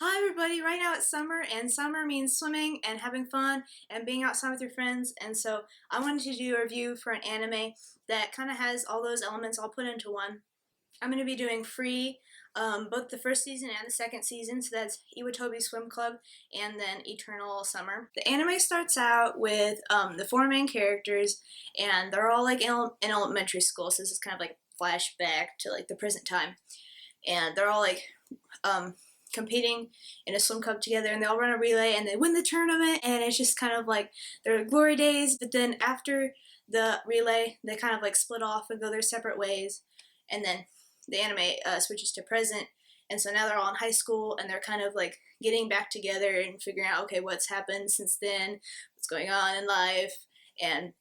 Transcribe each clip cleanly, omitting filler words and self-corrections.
Hi everybody, right now it's summer and summer means swimming and having fun and being outside with your friends, and so I wanted to do a review for an anime that kind of has all those elements all put into one. I'm going to be doing Free, both the first season and the second season, so that's Iwatobi Swim Club and then Eternal Summer. The anime starts out with the four main characters, and they're all like in elementary school, so this is kind of like flashback to like the present time, and they're all like um, competing in a swim club together, and they all run a relay and they win the tournament, and it's just kind of like their glory days. But then after the relay, they kind of like split off and go their separate ways, and then the anime switches to present, and so now they're all in high school and they're kind of like getting back together and figuring out, okay, what's happened since then, what's going on in life, and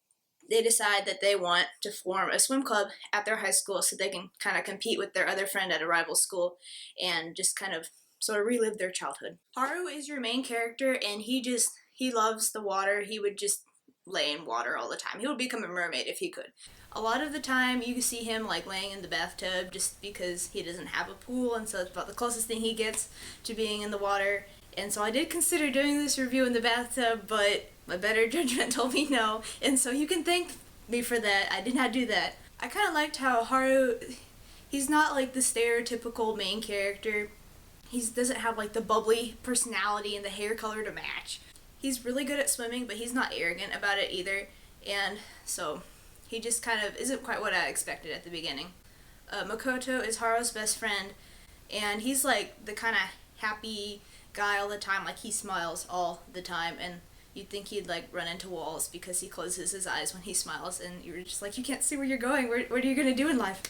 they decide that they want to form a swim club at their high school so they can kind of compete with their other friend at a rival school and just kind of sort of relive their childhood. Haru is your main character, and he loves the water. He would just lay in water all the time. He would become a mermaid if he could. A lot of the time you see him like laying in the bathtub just because he doesn't have a pool, and so it's about the closest thing he gets to being in the water. And so I did consider doing this review in the bathtub, but my better judgment told me no, and so you can thank me for that. I did not do that. I kind of liked how Haru, he's not like the stereotypical main character. He doesn't have like the bubbly personality and the hair color to match. He's really good at swimming, but he's not arrogant about it either, and so he just kind of isn't quite what I expected at the beginning. Makoto is Haru's best friend, and he's like the kind of happy guy all the time. Like, he smiles all the time, and you'd think he'd like run into walls because he closes his eyes when he smiles, and you're just like, you can't see where you're going. What are you gonna do in life?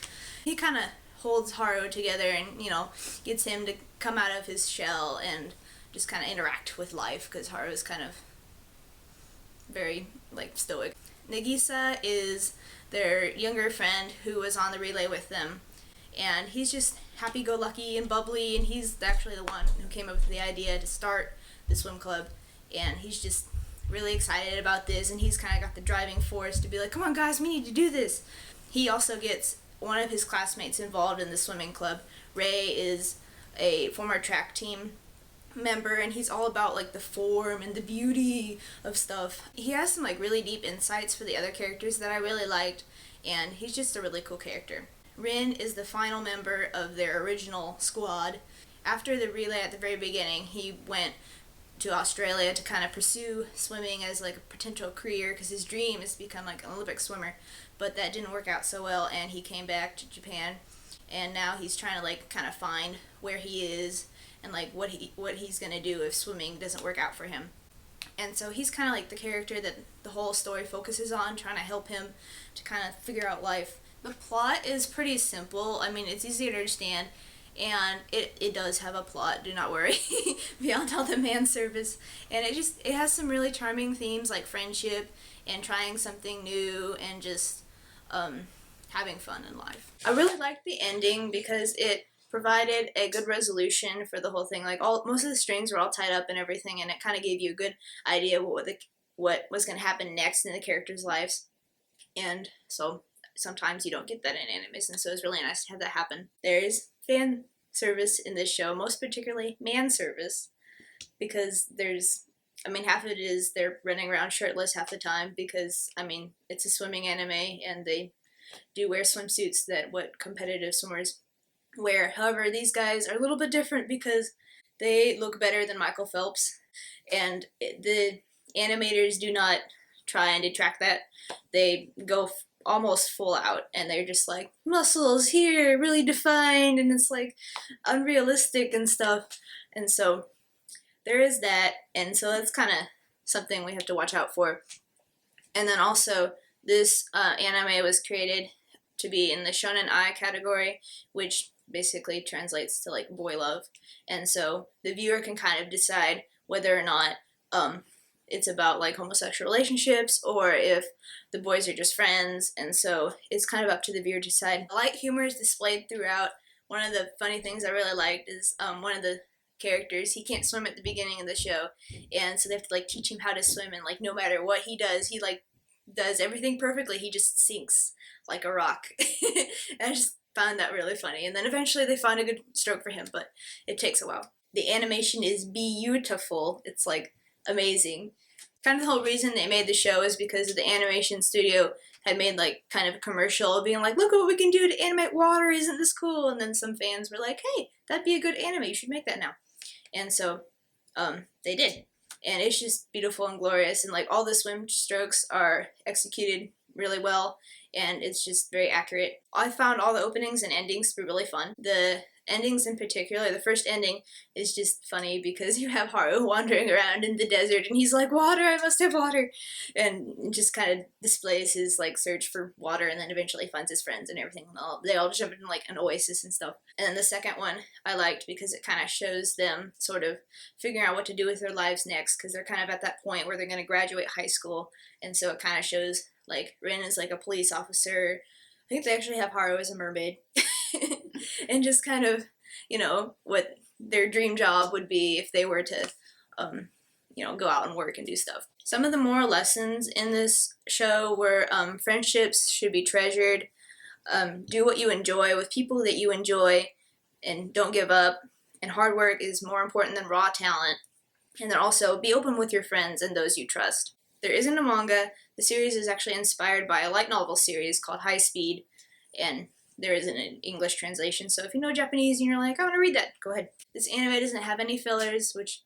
He kind of holds Haru together and, gets him to come out of his shell and just kind of interact with life, because Haru is kind of very like stoic. Nagisa is their younger friend who was on the relay with them, and he's just happy-go-lucky and bubbly, and he's actually the one who came up with the idea to start the swim club, and he's just really excited about this, and he's kind of got the driving force to be like, come on guys, we need to do this. He also gets one of his classmates involved in the swimming club. Ray is a former track team member, and he's all about like the form and the beauty of stuff. He has some like really deep insights for the other characters that I really liked, and he's just a really cool character. Rin is the final member of their original squad. After the relay at the very beginning, he went to Australia to kind of pursue swimming as like a potential career, because his dream is to become like an Olympic swimmer, but that didn't work out so well, and he came back to Japan, and now he's trying to like kind of find where he is and like what he's gonna do if swimming doesn't work out for him. And so he's kind of like the character that the whole story focuses on, trying to help him to kind of figure out life. The plot is pretty simple. I mean, it's easy to understand, and it does have a plot, do not worry, beyond all the man service. And it has some really charming themes like friendship and trying something new and just having fun in life. I really liked the ending because it provided a good resolution for the whole thing. Like, most of the strings were all tied up and everything, and it kind of gave you a good idea of what was going to happen next in the characters' lives. And so sometimes you don't get that in animes, and so it's really nice to have that happen. There is fan service in this show, most particularly man service, because half of it is they're running around shirtless half the time because, it's a swimming anime and they do wear swimsuits that what competitive swimmers wear. However, these guys are a little bit different because they look better than Michael Phelps, and the animators do not try and detract that. They go almost full out, and they're just like, muscles here, really defined, and it's like unrealistic and stuff. And so there is that, and so that's kind of something we have to watch out for. And then also, this anime was created to be in the Shonen Ai category, which basically translates to like boy love, and so the viewer can kind of decide whether or not it's about like homosexual relationships or if the boys are just friends, and so it's kind of up to the viewer to decide. Light humor is displayed throughout. One of the funny things I really liked is one of the characters, he can't swim at the beginning of the show, and so they have to like teach him how to swim, and like no matter what he does, he like does everything perfectly. He just sinks like a rock. And I just found that really funny. And then eventually they find a good stroke for him, but it takes a while. The animation is beautiful. It's like amazing. Kind of the whole reason they made the show is because the animation studio had made like kind of a commercial being like, look what we can do to animate water, isn't this cool? And then some fans were like, hey, that'd be a good anime, you should make that now. And so they did. And it's just beautiful and glorious, and like all the swim strokes are executed really well, and it's just very accurate. I found all the openings and endings to be really fun. The endings in particular, the first ending is just funny because you have Haru wandering around in the desert and he's like, water, I must have water, and just kind of displays his like search for water, and then eventually finds his friends and everything. They all jump in like an oasis and stuff. And then the second one I liked because it kind of shows them sort of figuring out what to do with their lives next, because they're kind of at that point where they're going to graduate high school, and so it kind of shows like Rin is like a police officer. I think they actually have Haru as a mermaid. And just kind of, you know, what their dream job would be if they were to, you know, go out and work and do stuff. Some of the moral lessons in this show were friendships should be treasured, do what you enjoy with people that you enjoy, and don't give up, and hard work is more important than raw talent, and then also be open with your friends and those you trust. There isn't a manga. The series is actually inspired by a light novel series called High Speed, and there isn't an English translation, so if you know Japanese and you're like, I want to read that, go ahead. This anime doesn't have any fillers, which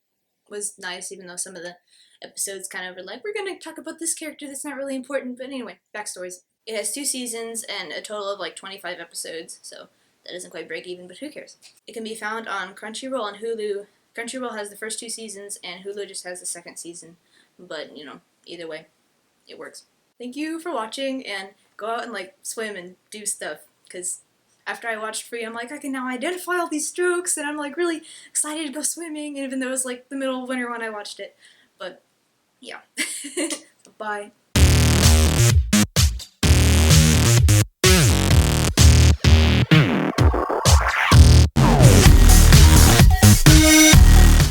was nice, even though some of the episodes kind of were like, we're going to talk about this character that's not really important, but anyway, backstories. It has 2 seasons and a total of like 25 episodes, so that doesn't quite break even, but who cares? It can be found on Crunchyroll and Hulu. Crunchyroll has the first 2 seasons, and Hulu just has the second season, but, you know, either way, it works. Thank you for watching, and go out and like swim and do stuff, because after I watched Free, I'm like, I can now identify all these strokes, and I'm like really excited to go swimming, even though it was like the middle of winter when I watched it. But yeah. Bye.